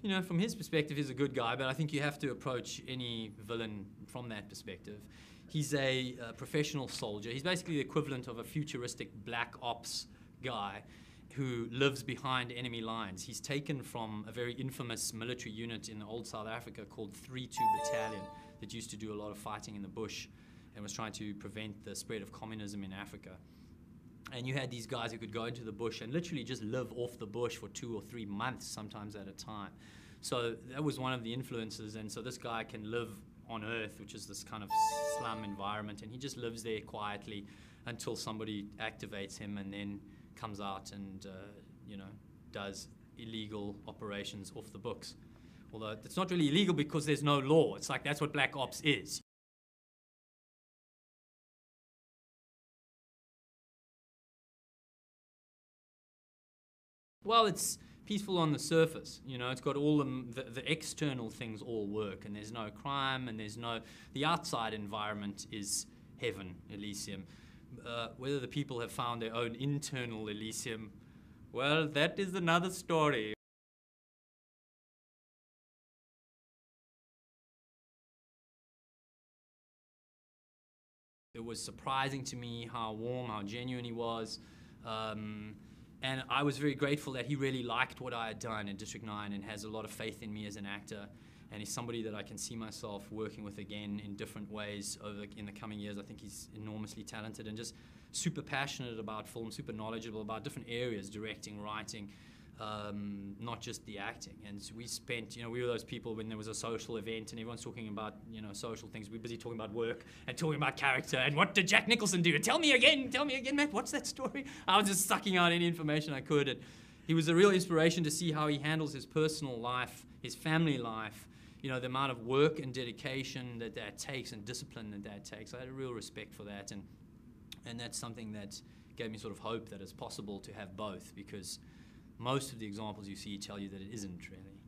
You know, from his perspective, he's a good guy, but I think you have to approach any villain from that perspective. He's a professional soldier. He's basically the equivalent of a futuristic black ops guy who lives behind enemy lines. He's taken from a very infamous military unit in old South Africa called 3-2 Battalion that used to do a lot of fighting in the bush and was trying to prevent the spread of communism in Africa. And you had these guys who could go into the bush and literally just live off the bush for 2 or 3 months, sometimes at a time. So that was one of the influences. And so this guy can live on Earth, which is this kind of slum environment, and he just lives there quietly until somebody activates him and then comes out and, you know, does illegal operations off the books. Although it's not really illegal because there's no law. It's like that's what Black Ops is. Well, it's peaceful on the surface, you know. It's got all the external things all work, and there's no crime, and there's no... The outside environment is heaven, Elysium. Whether the people have found their own internal Elysium, well, that is another story. It was surprising to me how warm, how genuine he was. And I was very grateful that he really liked what I had done in District 9 and has a lot of faith in me as an actor. And he's somebody that I can see myself working with again in different ways in the coming years. I think he's enormously talented and just super passionate about film, super knowledgeable about different areas, directing, writing, not just the acting. And so we spent, you know, we were those people when there was a social event and everyone's talking about, you know, social things. We're busy talking about work and talking about character and what did Jack Nicholson do? And tell me again, Matt, what's that story? I was just sucking out any information I could. And he was a real inspiration to see how he handles his personal life, his family life, you know, the amount of work and dedication that takes and discipline that takes. I had a real respect for that. And that's something that gave me sort of hope that it's possible to have both, because most of the examples you see tell you that it isn't really.